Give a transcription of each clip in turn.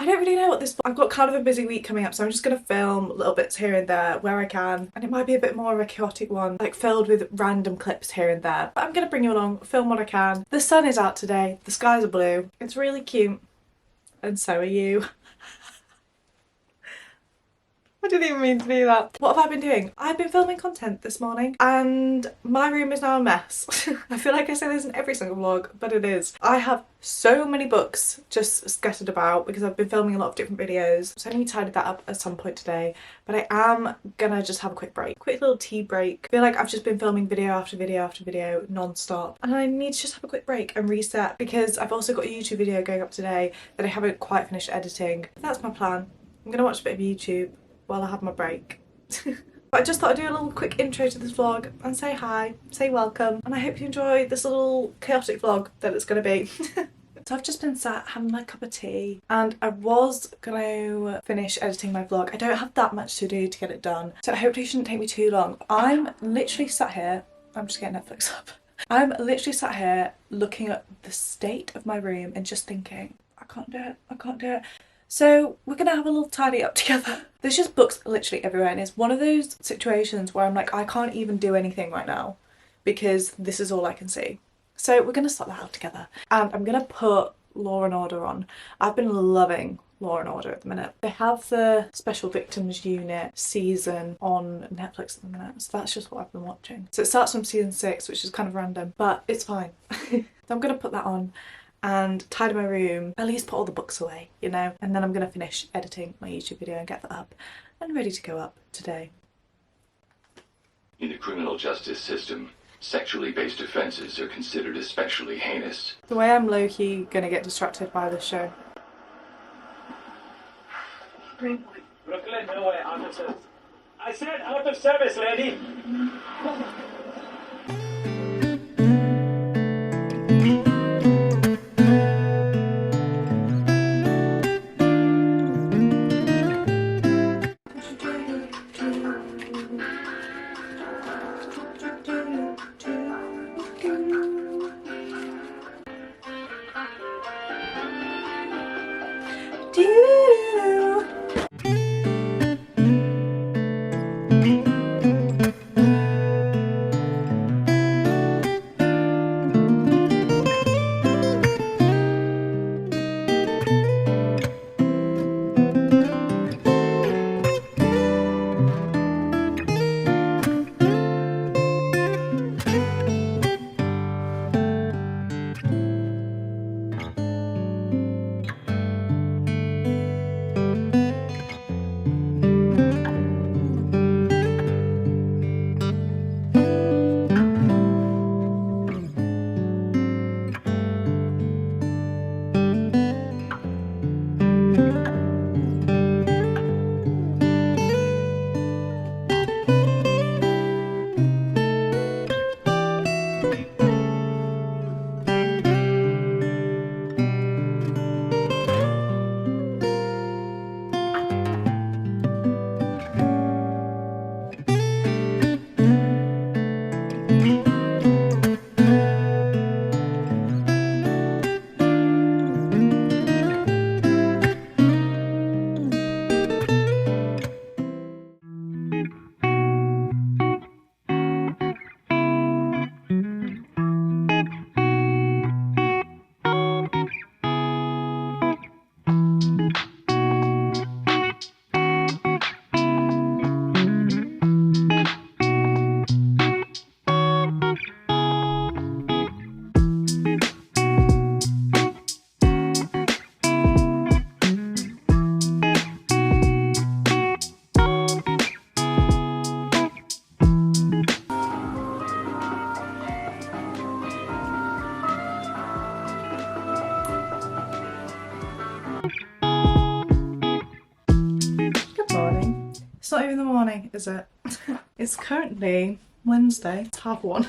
I don't really know what this... I've got kind of a busy week coming up, so I'm just going to film little bits here and there where I can. And it might be a bit more of a chaotic one, like filled with random clips here and there. But I'm going to bring you along, film what I can. The sun is out today, the skies are blue. It's really cute. And so are you. I didn't even mean to do that. What have I been doing? I've been filming content this morning and my room is now a mess. I feel like I say this in every single vlog, but it is. I have so many books just scattered about because I've been filming a lot of different videos. So I need to tidy that up at some point today, but I am gonna just have a quick break. Quick little tea break. I feel like I've just been filming video after video after video non-stop and I need to just have a quick break and reset because I've also got a YouTube video going up today that I haven't quite finished editing. That's my plan. I'm gonna watch a bit of YouTube while I have my break. But I just thought I'd do a little quick intro to this vlog and say hi, say welcome, and I hope you enjoy this little chaotic vlog that it's going to be. So I've just been sat having my cup of tea and I was going to finish editing my vlog. I don't have that much to do to get it done, so hopefully it shouldn't take me too long. I'm literally sat here, I'm just getting Netflix up. I'm literally sat here looking at the state of my room and just thinking, I can't do it, I can't do it. So we're gonna have a little tidy up together. There's just books literally everywhere and it's one of those situations where I'm like, I can't even do anything right now because this is all I can see. So we're gonna sort that out together and I'm gonna put Law and Order on. I've been loving Law and Order at the minute. They have the Special Victims Unit season on Netflix at the minute, so that's just what I've been watching. So it starts from season 6, which is kind of random, but it's fine. So I'm gonna put that on and tidy my room, at least put all the books away, you know, and then I'm gonna finish editing my YouTube video and get that up and ready to go up today. In the criminal justice system, sexually based offences are considered especially heinous. The way I'm low-key gonna get distracted by this show. Brooklyn, no way, out of service. I said out of service, lady! It's not even the morning, is it? It's currently Wednesday, it's 1:30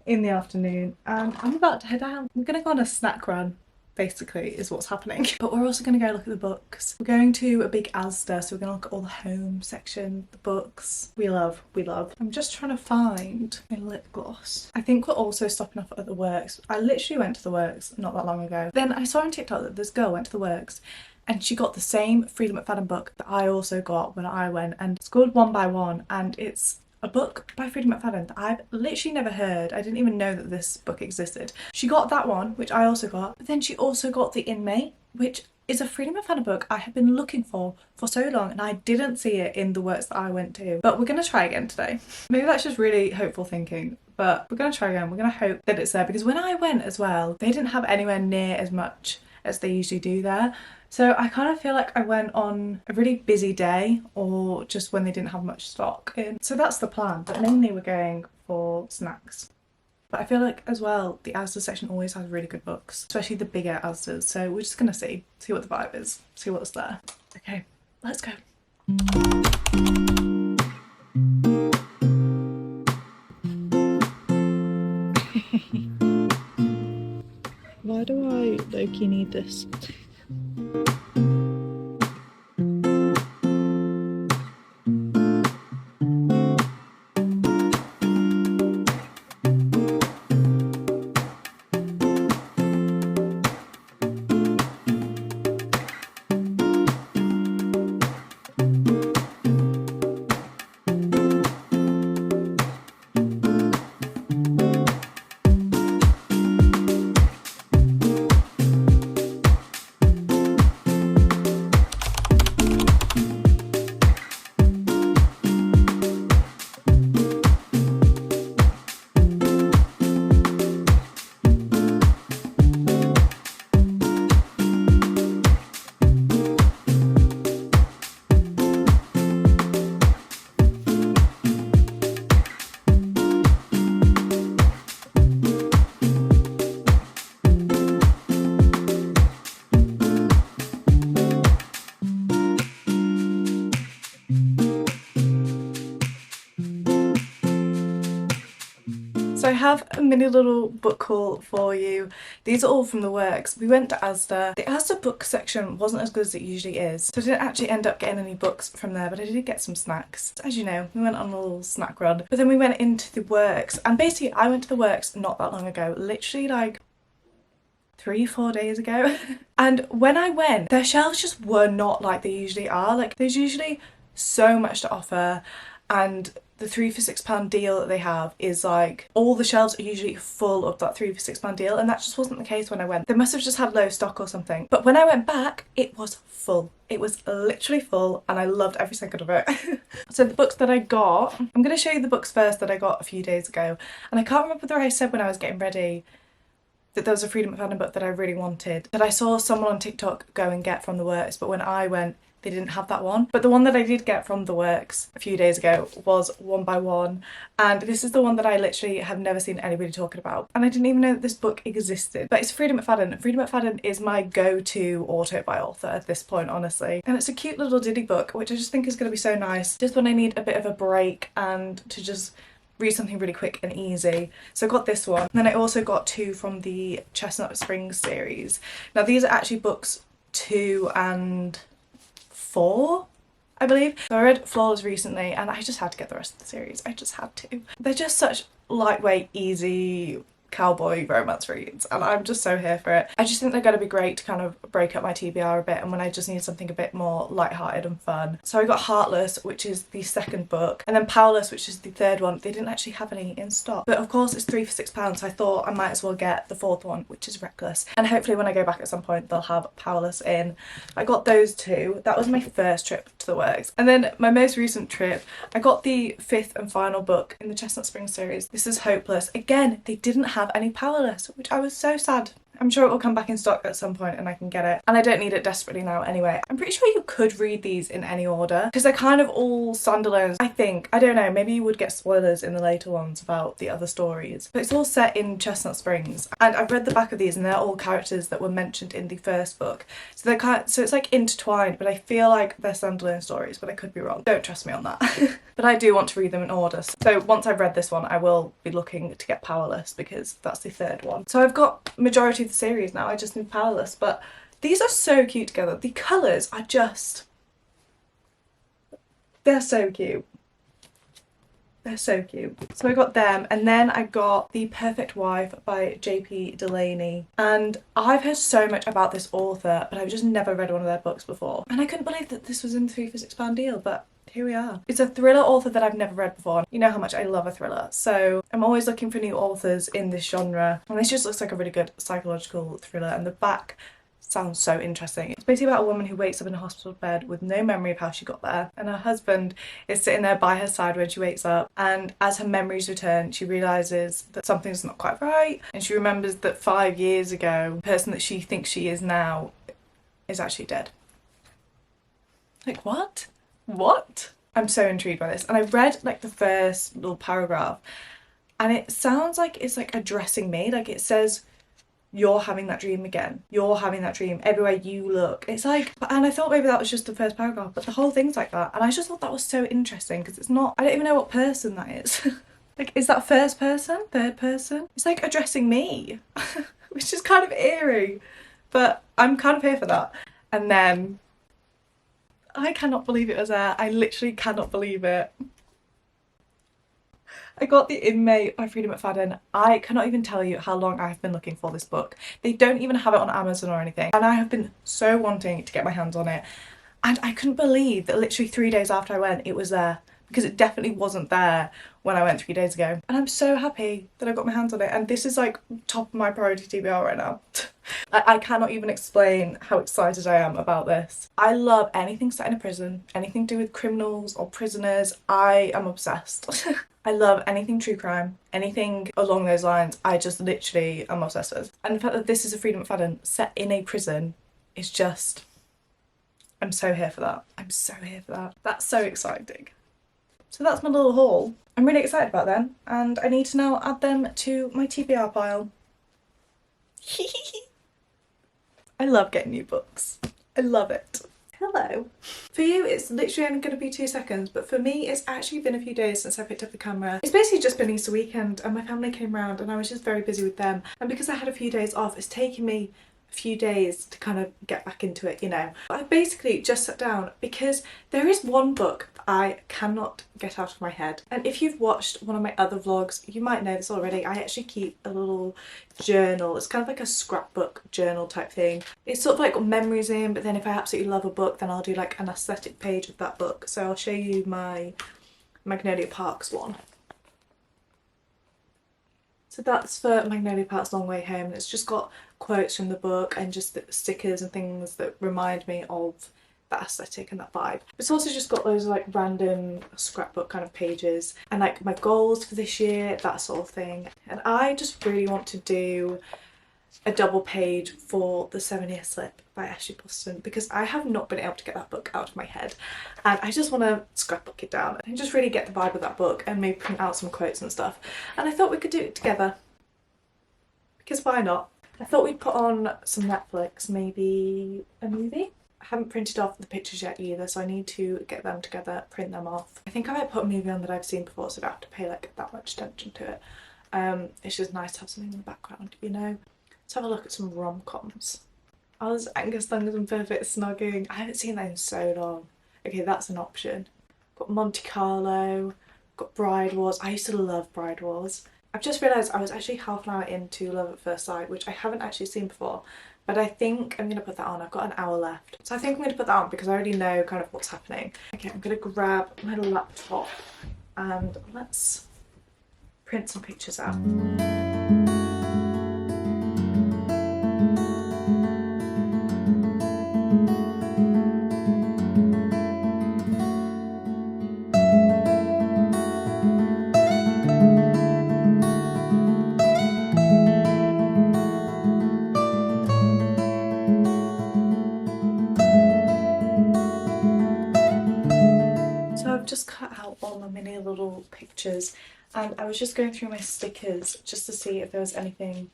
in the afternoon, and I'm about to head out. We're gonna go on a snack run, basically, is what's happening. But we're also gonna go look at the books. We're going to a big Asda, so we're gonna look at all the home section, the books. We love, we love. I'm just trying to find my lip gloss. I think we're also stopping off at the Works. I literally went to the Works not that long ago. Then I saw on TikTok that this girl went to the Works and she got the same Freedom McFadden book that I also got when I went, and it's called One by One, and it's a book by Freedom McFadden that I've literally never heard. I didn't even know that this book existed. She got that one, which I also got, but then she also got The Inmate, which is a Freedom McFadden book I have been looking for so long, and I didn't see it in the works that I went to. But we're gonna try again today. Maybe that's just really hopeful thinking, but we're gonna try again. We're gonna hope that it's there, because when I went as well, they didn't have anywhere near as much as they usually do there. So I kind of feel like I went on a really busy day, or just when they didn't have much stock in. So that's the plan, but mainly we're going for snacks. But I feel like as well, the Asda section always has really good books, especially the bigger Asdas. So we're just gonna see what the vibe is, see what's there. Okay, let's go. Why do I low-key need this? So I have a mini little book haul for you. These are all from the works. We went to Asda. The Asda book section wasn't as good as it usually is, so I didn't actually end up getting any books from there, but I did get some snacks. As you know, we went on a little snack run. But then we went into the works, and basically I went to the works not that long ago, literally like 3-4 days ago. And when I went, their shelves just were not like they usually are. Like, there's usually so much to offer, and the 3 for £6 deal that they have is like, all the shelves are usually full of that 3 for £6 deal, and that just wasn't the case when I went. They must have just had low stock or something. But when I went back, it was full. It was literally full, and I loved every second of it. So the books that I got, I'm going to show you the books first that I got a few days ago. And I can't remember whether I said when I was getting ready that there was a Freedom McFadden book that I really wanted, that I saw someone on TikTok go and get from the works, but when I went, they didn't have that one. But the one that I did get from the works a few days ago was One by One, and this is the one that I literally have never seen anybody talking about, and I didn't even know that this book existed. But it's Freedom McFadden. Freedom McFadden is my go-to auto by author at this point, honestly, and it's a cute little ditty book, which I just think is going to be so nice just when I need a bit of a break and to just read something really quick and easy. So I got this one, and then I also got 2 from the Chestnut Springs series. Now these are actually books 2 and 4, I believe. So I read Flawless recently, and I just had to get the rest of the series. I just had to. They're just such lightweight, easy cowboy romance reads, and I'm just so here for it. I just think they're going to be great to kind of break up my TBR a bit, and when I just need something a bit more lighthearted and fun. So I got Heartless, which is the second book, and then Powerless, which is the third one. They didn't actually have any in stock, but of course it's 3 for £6, so I thought I might as well get the fourth one, which is Reckless, and hopefully when I go back at some point they'll have Powerless in. I got those 2. That was my first trip to the works, and then my most recent trip, I got the 5th and final book in the Chestnut Springs series. This is Hopeless. Again, they didn't have any Powerless, which I was so sad. I'm sure it will come back in stock at some point and I can get it, and I don't need it desperately now anyway. I'm pretty sure you could read these in any order because they're kind of all standalones, I think. I don't know, maybe you would get spoilers in the later ones about the other stories, but it's all set in Chestnut Springs, and I've read the back of these and they're all characters that were mentioned in the first book, so they're so it's like intertwined, but I feel like they're standalone stories, but I could be wrong. Don't trust me on that. But I do want to read them in order, so once I've read this one I will be looking to get Powerless because that's the third one. So I've got majority of the series now, I just need Powerless, but these are so cute together. The colours are just, they're so cute. They're so cute. So I got them, and then I got The Perfect Wife by J.P. Delaney. And I've heard so much about this author, but I've just never read one of their books before. And I couldn't believe that this was in the 3 for £6 deal, but here we are. It's a thriller author that I've never read before. You know how much I love a thriller, so I'm always looking for new authors in this genre. And this just looks like a really good psychological thriller, and the back sounds so interesting. It's basically about a woman who wakes up in a hospital bed with no memory of how she got there, and her husband is sitting there by her side when she wakes up, and as her memories return she realises that something's not quite right, and she remembers that 5 years ago the person that she thinks she is now is actually dead. Like, what? I'm so intrigued by this, and I read like the first little paragraph and it sounds like it's like addressing me. Like, it says, you're having that dream again. You're having that dream everywhere you look. It's like, and I thought maybe that was just the first paragraph, but the whole thing's like that. And I just thought that was so interesting because it's not, I don't even know what person that is. Like, is that first person? Third person? It's like addressing me, which is kind of eerie, but I'm kind of here for that. And then I cannot believe it was there. I literally cannot believe it. I got The Inmate by Freida McFadden. I cannot even tell you how long I've been looking for this book. They don't even have it on Amazon or anything, and I have been so wanting to get my hands on it. And I couldn't believe that literally 3 days after I went, it was there, because it definitely wasn't there when I went 3 days ago. And I'm so happy that I got my hands on it, and this is like top of my priority TBR right now. I cannot even explain how excited I am about this. I love anything set in a prison, anything to do with criminals or prisoners. I am obsessed. I love anything true crime, anything along those lines. I just literally am obsessed with. And the fact that this is a Freida McFadden set in a prison is just, I'm so here for that. I'm so here for that. That's so exciting. So that's my little haul. I'm really excited about them, and I need to now add them to my TBR pile. I love getting new books. I love it. Hello. For you it's literally only going to be 2 seconds, but for me it's actually been a few days since I picked up the camera. It's basically just been Easter weekend and my family came round and I was just very busy with them, and because I had a few days off, it's taken me a few days to kind of get back into it, you know. I basically just sat down because there is one book that I cannot get out of my head, and if you've watched one of my other vlogs you might know this already. I actually keep a little journal. It's kind of like a scrapbook journal type thing. It's sort of like got memories in, but then if I absolutely love a book then I'll do like an aesthetic page of that book. So I'll show you my Magnolia Parks one. So that's for Magnolia Park's Long Way Home, and it's just got quotes from the book and just the stickers and things that remind me of that aesthetic and that vibe. It's also just got those like random scrapbook kind of pages and like my goals for this year, that sort of thing. And I just really want to do a double page for The 7-Year Slip by Ashley Boston, because I have not been able to get that book out of my head, and I just want to scrapbook it down and just really get the vibe of that book and maybe print out some quotes and stuff. And I thought we could do it together, because why not? I thought we'd put on some Netflix, maybe a movie. I haven't printed off the pictures yet either, so I need to get them together, print them off. I think I might put a movie on that I've seen before, so I don't have to pay like that much attention to it. It's just nice to have something in the background, you know. Let's have a look at some rom-coms. Oh, there's Angus Thungers and Perfect Snogging. I haven't seen that in so long. Okay, that's an option. Got Monte Carlo, got Bride Wars. I used to love Bride Wars. I've just realised I was actually half an hour into Love at First Sight, which I haven't actually seen before, but I think I'm going to put that on. I've got an hour left. So I think I'm going to put that on because I already know kind of what's happening. Okay, I'm going to grab my laptop and let's print some pictures out. I've just cut out all my mini little pictures, and I was just going through my stickers just to see if there was anything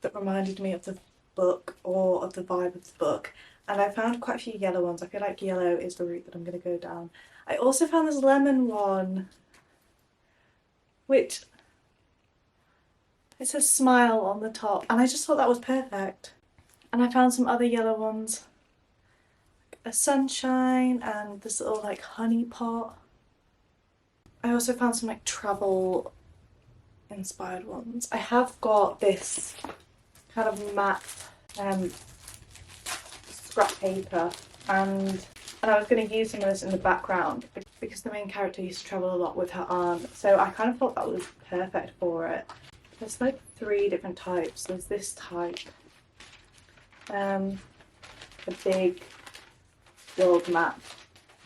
that reminded me of the book or of the vibe of the book, and I found quite a few yellow ones. I feel like yellow is the route that I'm going to go down. I also found this lemon one, which it says smile on the top, and I just thought that was perfect. And I found some other yellow ones, a sunshine and this little like honey pot. I also found some like travel inspired ones. I have got this kind of matte scrap paper, and I was going to use some of this in the background because the main character used to travel a lot with her aunt, so I kind of thought that was perfect for it. There's like 3 different types. There's this type, a big world map,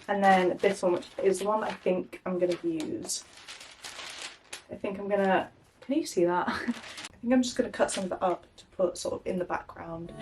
and then this one, which is the one I think I'm going to use. I think I'm going to, can you see that? I think I'm just going to cut some of that up to put sort of in the background.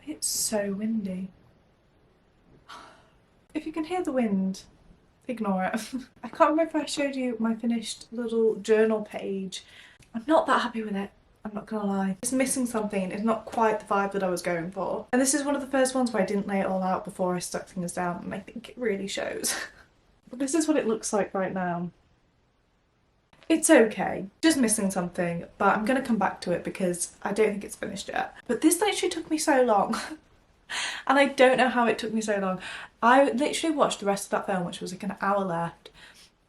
It's so windy. If you can hear the wind, ignore it. I can't remember if I showed you my finished little journal page. I'm not that happy with it, I'm not gonna lie. It's missing something, it's not quite the vibe that I was going for. And this is one of the first ones where I didn't lay it all out before I stuck things down, and I think it really shows. But this is what it looks like right now. It's okay, just missing something, but I'm gonna come back to it because I don't think it's finished yet. But this literally took me so long. And I don't know how it took me so long. I literally watched the rest of that film, which was like an hour left,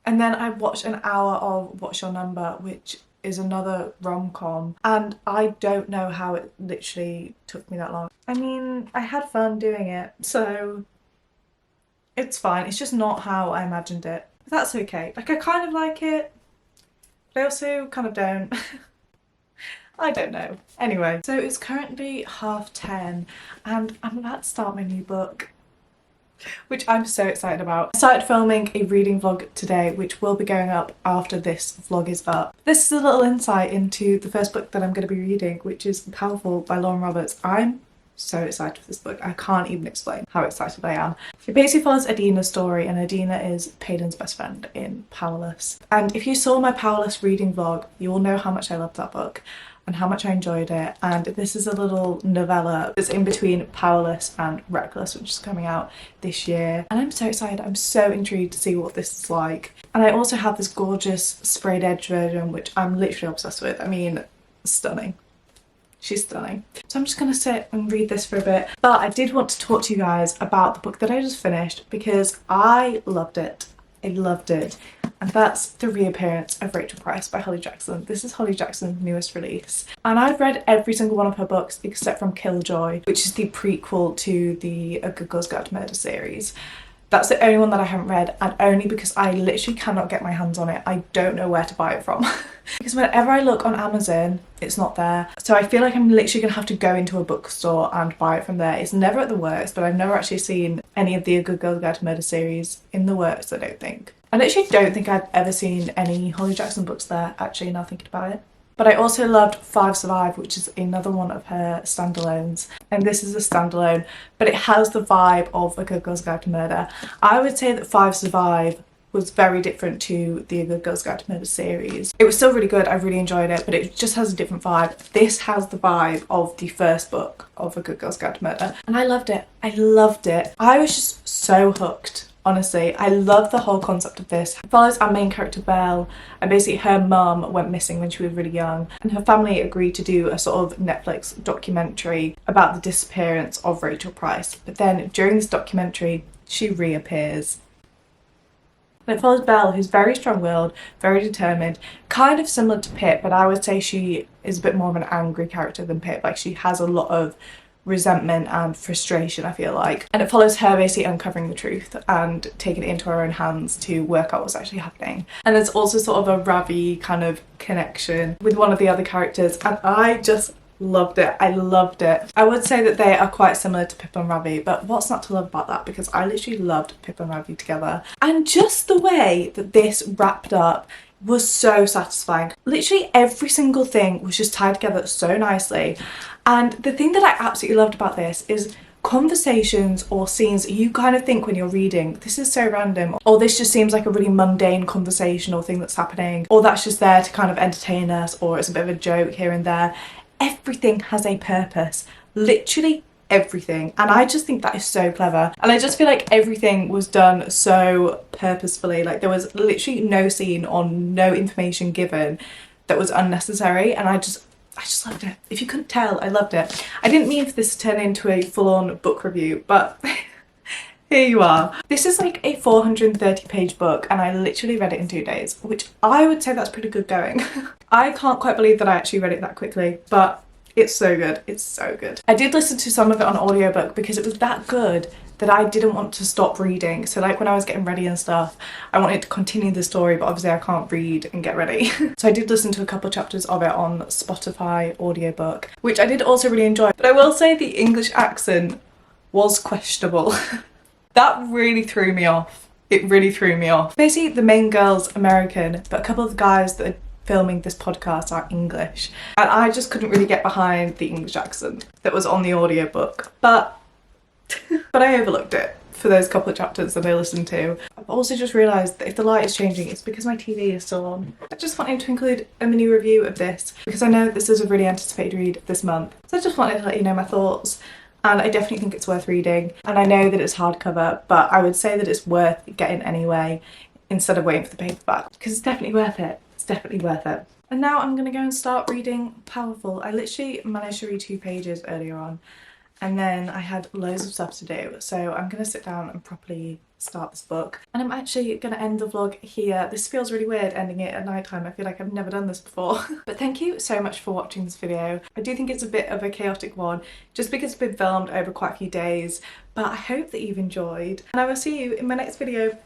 and then I watched an hour of What's Your Number, which is another rom-com, and I don't know how it literally took me that long. I mean, I had fun doing it, so it's fine. It's just not how I imagined it. But that's okay. Like, I kind of like it, but I also kind of don't. I don't know. Anyway, so it's currently 10:30 and I'm about to start my new book, which I'm so excited about. I started filming a reading vlog today, which will be going up after this vlog is up. This is a little insight into the first book that I'm going to be reading, which is Powerful by Lauren Roberts. I'm so excited for this book. I can't even explain how excited I am. It basically follows Adina's story, and Adina is Payton's best friend in Powerless. And if you saw my Powerless reading vlog, you will know how much I loved that book and how much I enjoyed it. And this is a little novella that's in between Powerless and Reckless, which is coming out this year. And I'm so excited. I'm so intrigued to see what this is like. And I also have this gorgeous sprayed edge version, which I'm literally obsessed with. I mean, stunning. She's stunning. So I'm just going to sit and read this for a bit. But I did want to talk to you guys about the book that I just finished because I loved it. I loved it. And that's The Reappearance of Rachel Price by Holly Jackson. This is Holly Jackson's newest release. And I've read every single one of her books except from Killjoy, which is the prequel to the A Good Girl's Guide to Murder series. That's the only one that I haven't read, and only because I literally cannot get my hands on it. I don't know where to buy it from. Because whenever I look on Amazon, it's not there. So I feel like I'm literally gonna have to go into a bookstore and buy it from there. It's never at the works, but I've never actually seen any of the A Good Girl's Guide to Murder series in the works, I don't think. I literally don't think I've ever seen any Holly Jackson books there, actually, now thinking about it. But I also loved Five Survive, which is another one of her standalones. And this is a standalone, but it has the vibe of A Good Girl's Guide to Murder. I would say that Five Survive was very different to the A Good Girl's Guide to Murder series. It was still really good, I really enjoyed it, but it just has a different vibe. This has the vibe of the first book of A Good Girl's Guide to Murder. And I loved it. I loved it. I was just so hooked. Honestly, I love the whole concept of this. It follows our main character Belle, and basically her mum went missing when she was really young, and her family agreed to do a sort of Netflix documentary about the disappearance of Rachel Price. But then during this documentary, she reappears. And it follows Belle, who's very strong-willed, very determined, kind of similar to Pip, but I would say she is a bit more of an angry character than Pip. Like, she has a lot of resentment and frustration, I feel like. And it follows her basically uncovering the truth and taking it into her own hands to work out what's actually happening. And there's also sort of a Ravi kind of connection with one of the other characters, and I just loved it. I loved it. I would say that they are quite similar to Pip and Ravi, but what's not to love about that, because I literally loved Pip and Ravi together. And just the way that this wrapped up was so satisfying. Literally every single thing was just tied together so nicely. And the thing that I absolutely loved about this is conversations or scenes you kind of think when you're reading, this is so random, or this just seems like a really mundane conversation or thing that's happening, or that's just there to kind of entertain us, or it's a bit of a joke here and there. Everything has a purpose, literally everything, and I just think that is so clever. And I just feel like everything was done so purposefully. Like there was literally no scene or no information given that was unnecessary, and I just loved it. If you couldn't tell, I loved it. I didn't mean for this to turn into a full-on book review, but here you are. This is like a 430 page book, and I literally read it in 2 days, which I would say that's pretty good going. I can't quite believe that I actually read it that quickly, but it's so good. It's so good. I did listen to some of it on audiobook because it was that good that I didn't want to stop reading. So like when I was getting ready and stuff, I wanted to continue the story, but obviously I can't read and get ready. So I did listen to a couple of chapters of it on Spotify audiobook, which I did also really enjoy. But I will say the English accent was questionable. That really threw me off. It really threw me off. Basically the main girl's American, but a couple of the guys that are filming this podcast are English. And I just couldn't really get behind the English accent that was on the audiobook. But I overlooked it for those couple of chapters that I listened to. I've also just realised that if the light is changing, it's because my TV is still on. I just wanted to include a mini review of this because I know this is a really anticipated read this month. So I just wanted to let you know my thoughts, and I definitely think it's worth reading. And I know that it's hardcover, but I would say that it's worth getting anyway instead of waiting for the paperback, because it's definitely worth it. It's definitely worth it. And now I'm gonna go and start reading Powerful. I literally managed to read 2 pages earlier on, and then I had loads of stuff to do, so I'm gonna sit down and properly start this book. And I'm actually gonna end the vlog here. This feels really weird ending it at night time. I feel like I've never done this before. But thank you so much for watching this video. I do think it's a bit of a chaotic one just because it's been filmed over quite a few days, but I hope that you've enjoyed, and I will see you in my next video.